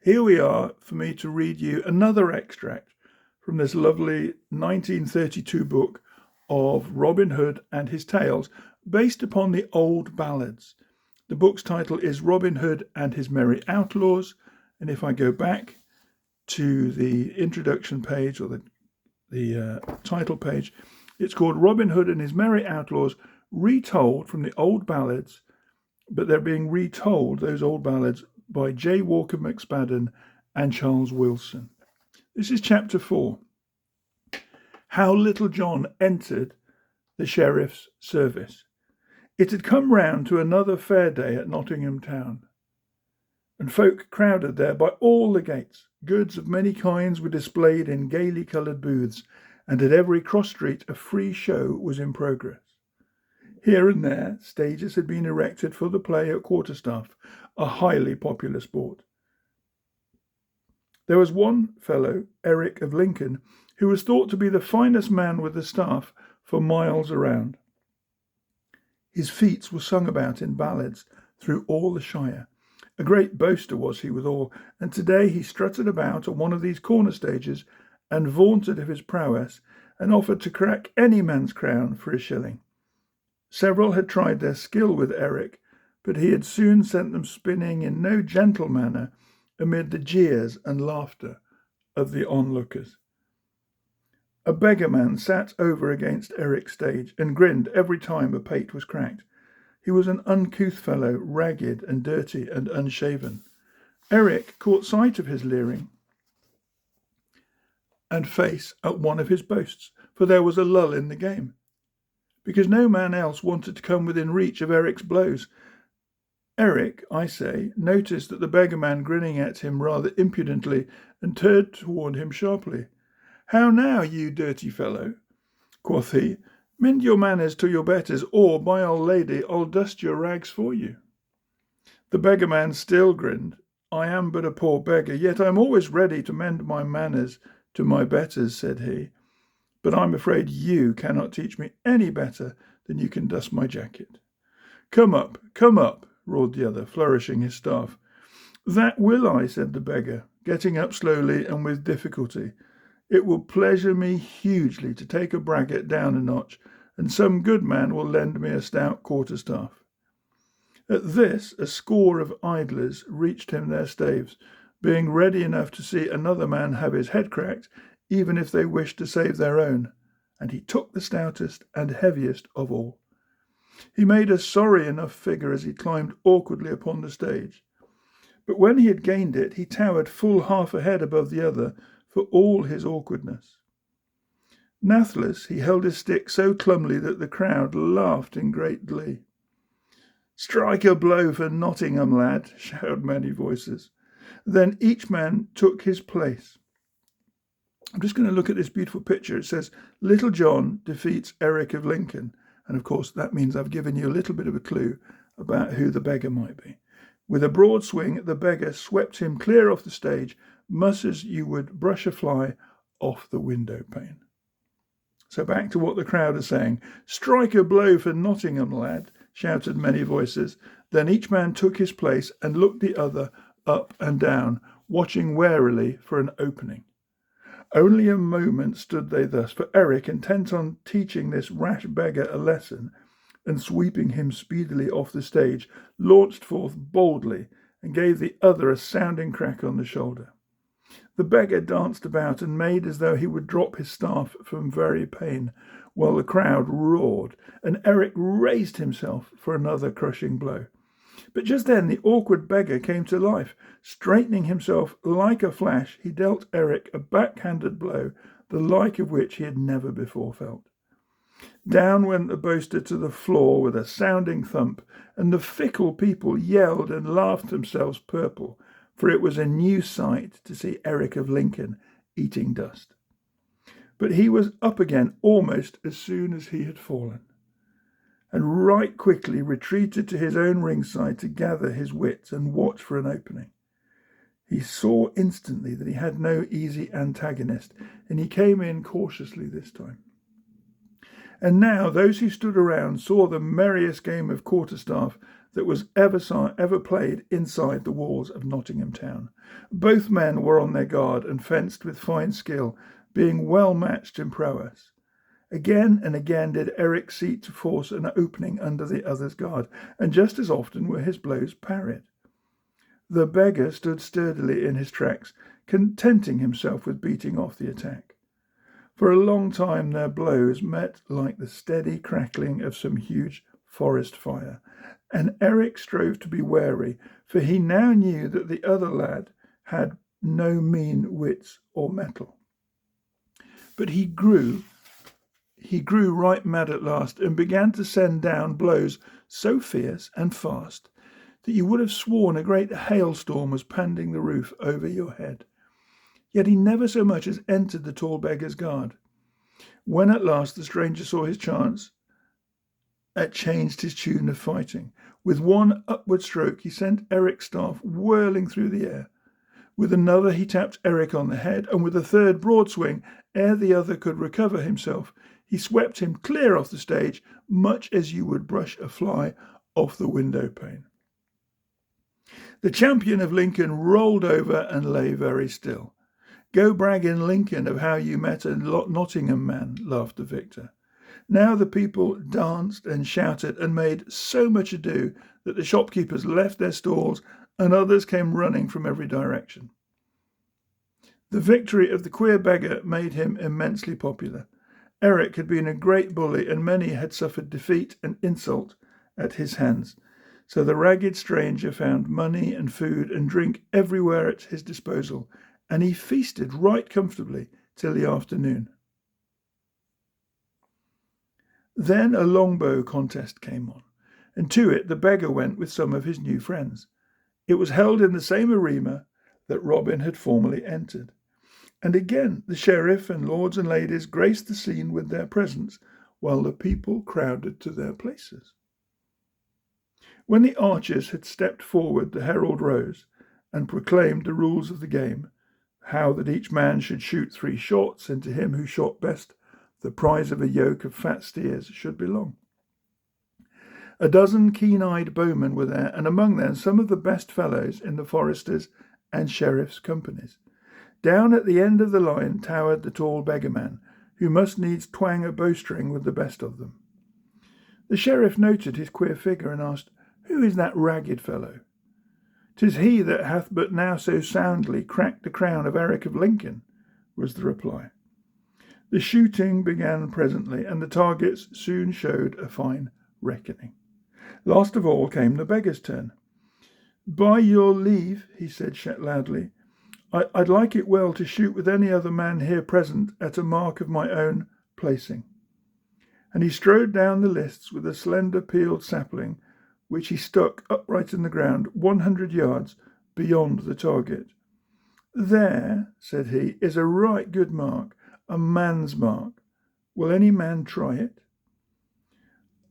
Here we are for me to read you another extract from this lovely 1932 book of Robin Hood and his tales based upon the old ballads. The book's title is Robin Hood and His Merry Outlaws, and if I go back to the introduction page or the title page, it's called Robin Hood and His Merry Outlaws, retold from the old ballads, but they're being retold, those old ballads, by J. Walker McSpadden and Charles Wilson. This is chapter 4. How Little John entered the sheriff's service. It had come round to another fair day at Nottingham town, and folk crowded there by all the gates. Goods of many kinds were displayed in gaily coloured booths, and at every cross street a free show was in progress. Here and there, stages had been erected for the play at Quarterstaff, a highly popular sport. There was one fellow, Eric of Lincoln, who was thought to be the finest man with the staff for miles around. His feats were sung about in ballads through all the shire. A great boaster was he withal, and today he strutted about on one of these corner stages and vaunted of his prowess, and offered to crack any man's crown for a shilling. Several had tried their skill with Eric, but he had soon sent them spinning in no gentle manner amid the jeers and laughter of the onlookers. A beggarman sat over against Eric's stage and grinned every time a pate was cracked. He was an uncouth fellow, ragged and dirty and unshaven. Eric caught sight of his leering and face at one of his boasts, for there was a lull in the game, because no man else wanted to come within reach of Eric's blows. Eric, I say, noticed that the beggarman grinning at him rather impudently, and turned toward him sharply. "How now, you dirty fellow?" quoth he. "Mend your manners to your betters, or, by Our Lady, I'll dust your rags for you." The beggarman still grinned. "I am but a poor beggar, yet I'm always ready to mend my manners to my betters," said he. "But I'm afraid you cannot teach me any better than you can dust my jacket." Come up, roared the other, flourishing his staff. "That will I," said the beggar, getting up slowly and with difficulty. "It will pleasure me hugely to take a braggart down a notch, and some good man will lend me a stout quarterstaff." At this, a score of idlers reached him their staves, being ready enough to see another man have his head cracked, even if they wished to save their own, and he took the stoutest and heaviest of all. He made a sorry enough figure as he climbed awkwardly upon the stage, but when he had gained it, he towered full half a head above the other, for all his awkwardness. Nathless, he held his stick so clumsily that the crowd laughed in great glee. "Strike a blow for Nottingham, lad," shouted many voices. Then each man took his place. I'm just going to look at this beautiful picture. It says, Little John defeats Eric of Lincoln. And of course, that means I've given you a little bit of a clue about who the beggar might be. With a broad swing, the beggar swept him clear off the stage, much as you would brush a fly off the window pane. So back to what the crowd are saying. "Strike a blow for Nottingham, lad," shouted many voices. Then each man took his place and looked the other up and down, watching warily for an opening. Only a moment stood they thus, for Eric, intent on teaching this rash beggar a lesson and sweeping him speedily off the stage, launched forth boldly and gave the other a sounding crack on the shoulder. The beggar danced about and made as though he would drop his staff from very pain, while the crowd roared, and Eric raised himself for another crushing blow. But just then the awkward beggar came to life. Straightening himself like a flash, he dealt Eric a backhanded blow, the like of which he had never before felt. Down went the boaster to the floor with a sounding thump, and the fickle people yelled and laughed themselves purple, for it was a new sight to see Eric of Lincoln eating dust. But he was up again almost as soon as he had fallen, and right quickly retreated to his own ringside to gather his wits and watch for an opening. He saw instantly that he had no easy antagonist, and he came in cautiously this time. And now those who stood around saw the merriest game of quarterstaff that was ever played inside the walls of Nottingham town. Both men were on their guard and fenced with fine skill, being well matched in prowess. Again and again did Eric seek to force an opening under the other's guard, and just as often were his blows parried. The beggar stood sturdily in his tracks, contenting himself with beating off the attack. For a long time their blows met like the steady crackling of some huge forest fire, and Eric strove to be wary, for he now knew that the other lad had no mean wits or mettle. But he grew right mad at last, and began to send down blows so fierce and fast that you would have sworn a great hailstorm was pounding the roof over your head. Yet he never so much as entered the tall beggar's guard. When at last the stranger saw his chance, it changed his tune of fighting. With one upward stroke he sent Eric's staff whirling through the air. With another he tapped Eric on the head, and with a third broad swing, ere the other could recover himself, he swept him clear off the stage, much as you would brush a fly off the window pane. The champion of Lincoln rolled over and lay very still. "Go brag in Lincoln of how you met a Nottingham man," laughed the victor. Now the people danced and shouted and made so much ado that the shopkeepers left their stalls and others came running from every direction. The victory of the queer beggar made him immensely popular. Eric had been a great bully, and many had suffered defeat and insult at his hands. So the ragged stranger found money and food and drink everywhere at his disposal, and he feasted right comfortably till the afternoon. Then a longbow contest came on, and to it the beggar went with some of his new friends. It was held in the same arena that Robin had formerly entered. And again the sheriff and lords and ladies graced the scene with their presence, while the people crowded to their places. When the archers had stepped forward, the herald rose and proclaimed the rules of the game, how that each man should shoot 3 shots, and to him who shot best the prize of a yoke of fat steers should belong. A dozen keen-eyed bowmen were there, and among them some of the best fellows in the foresters' and sheriff's companies. Down at the end of the line towered the tall beggarman, who must needs twang a bowstring with the best of them. The sheriff noted his queer figure and asked, "Who is that ragged fellow?" "'Tis he that hath but now so soundly cracked the crown of Eric of Lincoln," was the reply. The shooting began presently, and the targets soon showed a fine reckoning. Last of all came the beggar's turn. "By your leave," he said loudly, I'd like it well to shoot with any other man here present at a mark of my own placing." And he strode down the lists with a slender peeled sapling, which he stuck upright in the ground 100 yards beyond the target. "There," said he, "is a right good mark, a man's mark. Will any man try it?"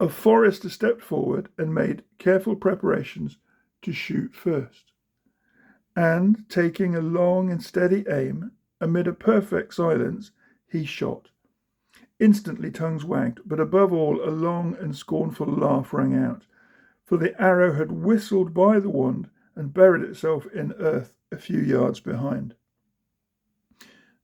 A forester stepped forward and made careful preparations to shoot first. And, taking a long and steady aim, amid a perfect silence, he shot. Instantly tongues wagged, but above all a long and scornful laugh rang out, for the arrow had whistled by the wand and buried itself in earth a few yards behind.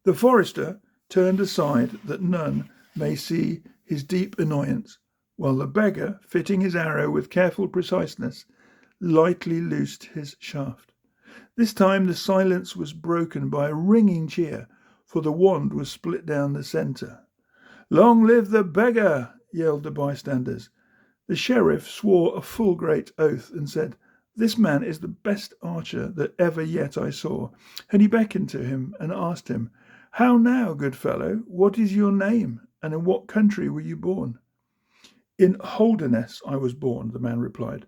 The forester turned aside that none may see his deep annoyance, while the beggar, fitting his arrow with careful preciseness, lightly loosed his shaft. This time the silence was broken by a ringing cheer, for the wand was split down the centre. "Long live the beggar!" yelled the bystanders. The sheriff swore a full great oath and said, "This man is the best archer that ever yet I saw." And he beckoned to him and asked him, "How now, good fellow, what is your name, and in what country were you born?" "In Holderness I was born," the man replied.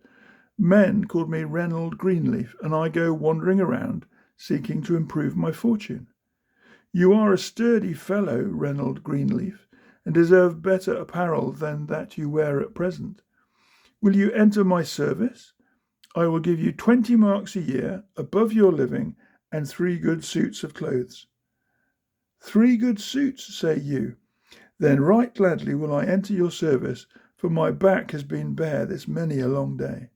"Men called me Retold Greenleaf, and I go wandering around, seeking to improve my fortune." "You are a sturdy fellow, Retold Greenleaf, and deserve better apparel than that you wear at present. Will you enter my service? I will give you 20 marks a year, above your living, and 3 good suits of clothes." "3 good suits, say you? Then right gladly will I enter your service, for my back has been bare this many a long day."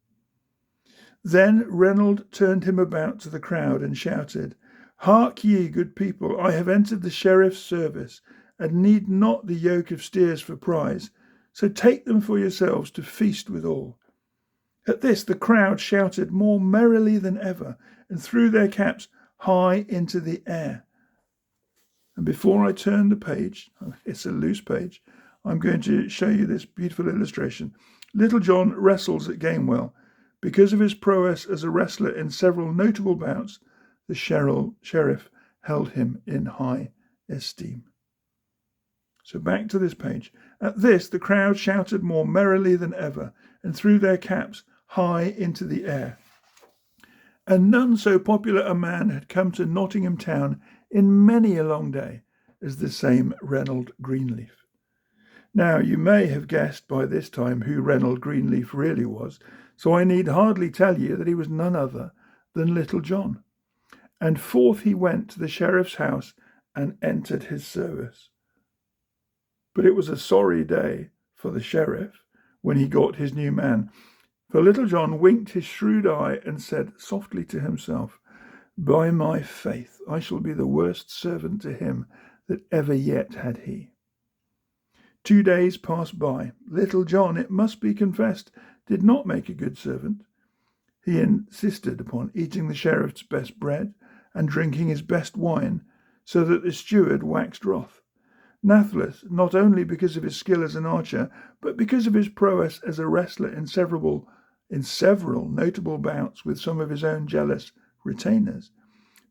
Then Reynold turned him about to the crowd and shouted, "Hark ye, good people, I have entered the sheriff's service, and need not the yoke of steers for prize, so take them for yourselves to feast withal." At this the crowd shouted more merrily than ever, and threw their caps high into the air. And before I turn the page, it's a loose page, I'm going to show you this beautiful illustration. Little John wrestles at Gamewell. Because of his prowess as a wrestler in several notable bouts, the sheriff held him in high esteem. So back to this page. At this, the crowd shouted more merrily than ever, and threw their caps high into the air. And none so popular a man had come to Nottingham town in many a long day as the same Reynold Greenleaf. Now, you may have guessed by this time who Reynold Greenleaf really was, so I need hardly tell you that he was none other than Little John. And forth he went to the sheriff's house and entered his service. But it was a sorry day for the sheriff when he got his new man, for Little John winked his shrewd eye and said softly to himself, "By my faith, I shall be the worst servant to him that ever yet had he." 2 days passed by. Little John, it must be confessed, did not make a good servant. He insisted upon eating the sheriff's best bread and drinking his best wine, so that the steward waxed wroth. Nathless, not only because of his skill as an archer, but because of his prowess as a wrestler in several notable bouts with some of his own jealous retainers,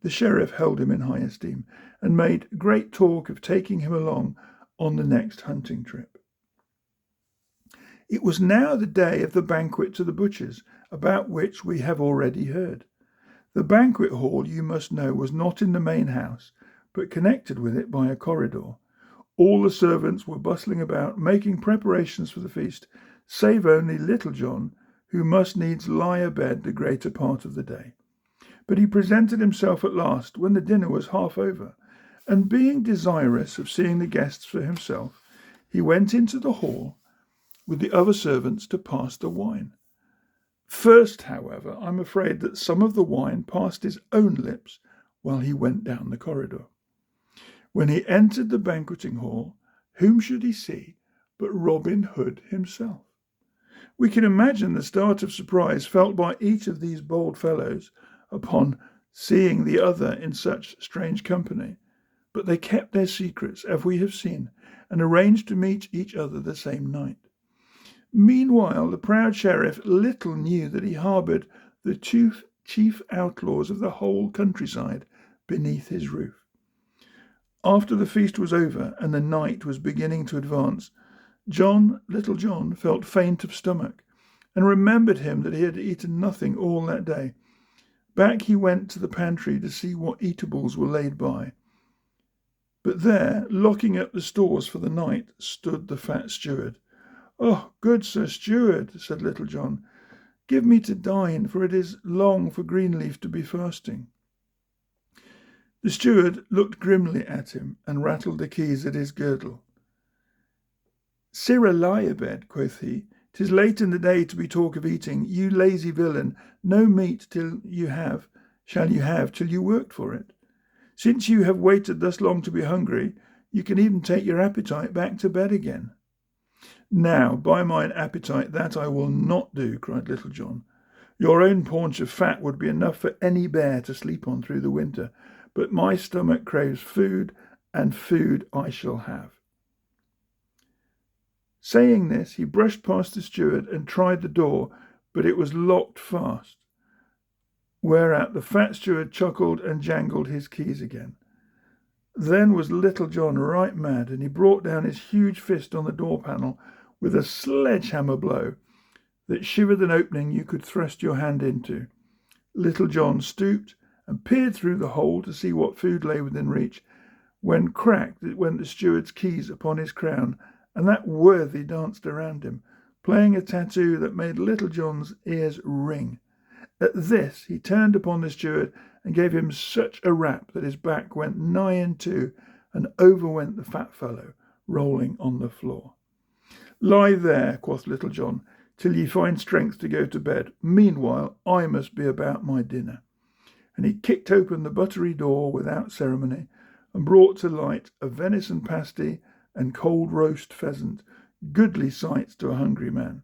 the sheriff held him in high esteem, and made great talk of taking him along on the next hunting trip. It was now the day of the banquet to the butchers, about which we have already heard. The banquet hall, you must know, was not in the main house, but connected with it by a corridor. All the servants were bustling about, making preparations for the feast, save only Little John, who must needs lie abed the greater part of the day. But he presented himself at last, when the dinner was half over, and being desirous of seeing the guests for himself, he went into the hall with the other servants to pass the wine. First, however, I'm afraid that some of the wine passed his own lips while he went down the corridor. When he entered the banqueting hall, whom should he see but Robin Hood himself? We can imagine the start of surprise felt by each of these bold fellows upon seeing the other in such strange company, but they kept their secrets, as we have seen, and arranged to meet each other the same night. Meanwhile, the proud sheriff little knew that he harboured the two chief outlaws of the whole countryside beneath his roof. After the feast was over and the night was beginning to advance, Little John, felt faint of stomach, and remembered him that he had eaten nothing all that day. Back he went to the pantry to see what eatables were laid by. But there, locking up the stores for the night, stood the fat steward. "Oh, good Sir Steward," said Little John, "give me to dine, for it is long for Greenleaf to be fasting." The steward looked grimly at him and rattled the keys at his girdle. "Sirrah, lie abed," quoth he. "'Tis late in the day to be talk of eating. You lazy villain, no meat shall you have till you worked for it. Since you have waited thus long to be hungry, you can even take your appetite back to bed again." "Now, by mine appetite, that I will not do," cried Little John. "Your own paunch of fat would be enough for any bear to sleep on through the winter, but my stomach craves food, and food I shall have." Saying this, he brushed past the steward and tried the door, but it was locked fast, whereat the fat steward chuckled and jangled his keys again. Then was Little John right mad, and he brought down his huge fist on the door panel with a sledgehammer blow that shivered an opening you could thrust your hand into. Little John stooped and peered through the hole to see what food lay within reach, when cracked went the steward's keys upon his crown, and that worthy danced around him, playing a tattoo that made Little John's ears ring. At this he turned upon the steward and gave him such a rap that his back went nigh in two, and over went the fat fellow, rolling on the floor. "Lie there," quoth Little John, till ye find strength to go to bed. Meanwhile, I must be about my dinner. And he kicked open the buttery door without ceremony, and brought to light a venison pasty and cold roast pheasant, goodly sights to a hungry man.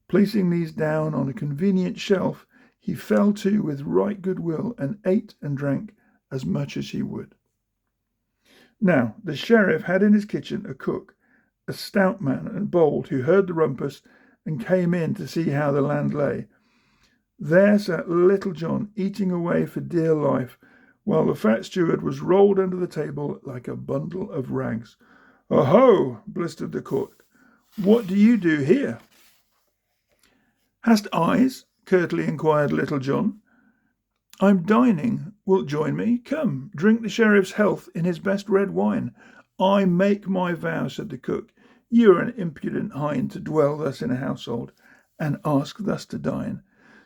Placing these down on a convenient shelf, he fell to with right good will, and ate and drank as much as he would. Now the sheriff had in his kitchen a cook, a stout man and bold, who heard the rumpus and came in to see how the land lay. There sat Little John eating away for dear life, while the fat steward was rolled under the table like a bundle of rags. "Oho!" blistered the cook. "What do you do here?" "Hast eyes?" curtly inquired Little John. "I'm dining. Wilt join me? Come, drink the sheriff's health in his best red wine." "I make my vow," said the cook. "You are an impudent hind to dwell thus in a household, and ask thus to dine."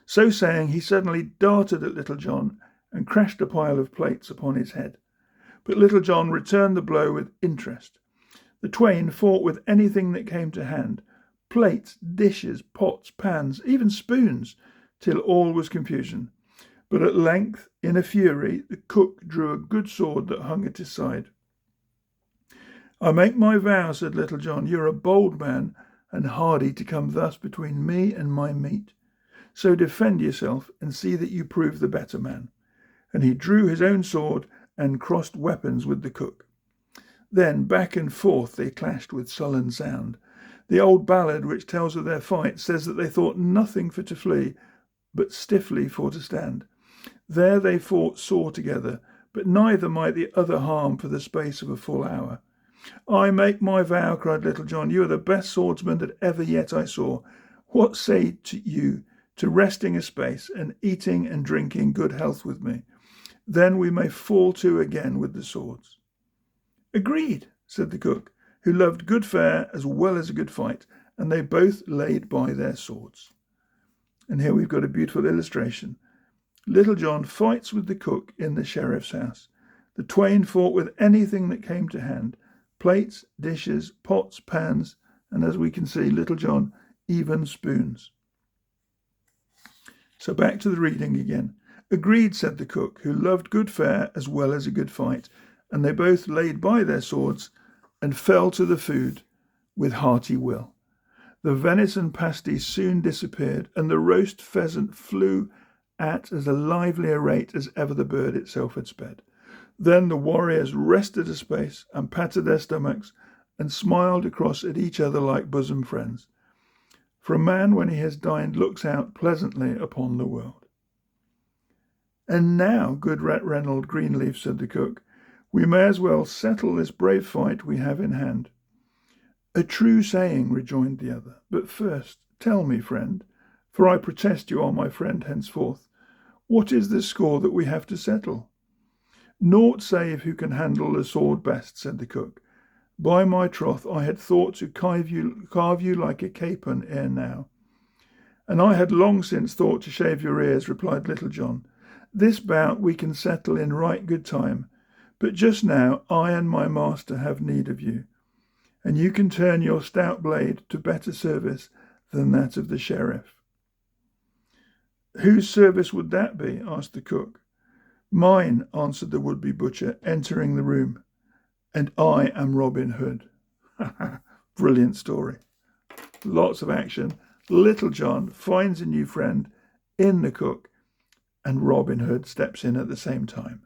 So saying, he suddenly darted at Little John and crashed a pile of plates upon his head. But Little John returned the blow with interest. The twain fought with anything that came to hand, plates, dishes, pots, pans, even spoons, till all was confusion. But at length, in a fury, the cook drew a good sword that hung at his side. "I make my vow," said Little John, "you're a bold man and hardy to come thus between me and my meat. So defend yourself and see that you prove the better man." And he drew his own sword and crossed weapons with the cook. Then back and forth they clashed with sullen sound. The old ballad which tells of their fight says that they thought nothing for to flee, but stiffly for to stand. There they fought sore together, but neither might the other harm for the space of a full hour. "I make my vow," cried Little John, "you are the best swordsman that ever yet I saw. What say you to resting a space and eating and drinking good health with me? Then we may fall to again with the swords." "Agreed," said the cook, who loved good fare as well as a good fight, and they both laid by their swords. And here we've got a beautiful illustration. Little John fights with the cook in the sheriff's house. The twain fought with anything that came to hand, plates, dishes, pots, pans, and as we can see, Little John, even spoons. So back to the reading again. "Agreed," said the cook, who loved good fare as well as a good fight, and they both laid by their swords and fell to the food with hearty will. The venison pasty soon disappeared, and the roast pheasant flew at as a lively a rate as ever the bird itself had sped. Then the warriors rested a space and patted their stomachs and smiled across at each other like bosom friends. For a man, when he has dined, looks out pleasantly upon the world. "And now, good Retold Greenleaf," said the cook, "we may as well settle this brave fight we have in hand." "A true saying," rejoined the other. "But first, tell me, friend, for I protest you are my friend henceforth, what is the score that we have to settle?" "Naught save who can handle the sword best," said the cook. "By my troth, I had thought to carve you like a capon ere now." "And I had long since thought to shave your ears," replied Little John. "This bout we can settle in right good time, but just now I and my master have need of you, and you can turn your stout blade to better service than that of the sheriff." "Whose service would that be?" asked the cook. "Mine," answered the would-be butcher, entering the room. "And I am Robin Hood." Brilliant story. Lots of action. Little John finds a new friend in the cook, and Robin Hood steps in at the same time.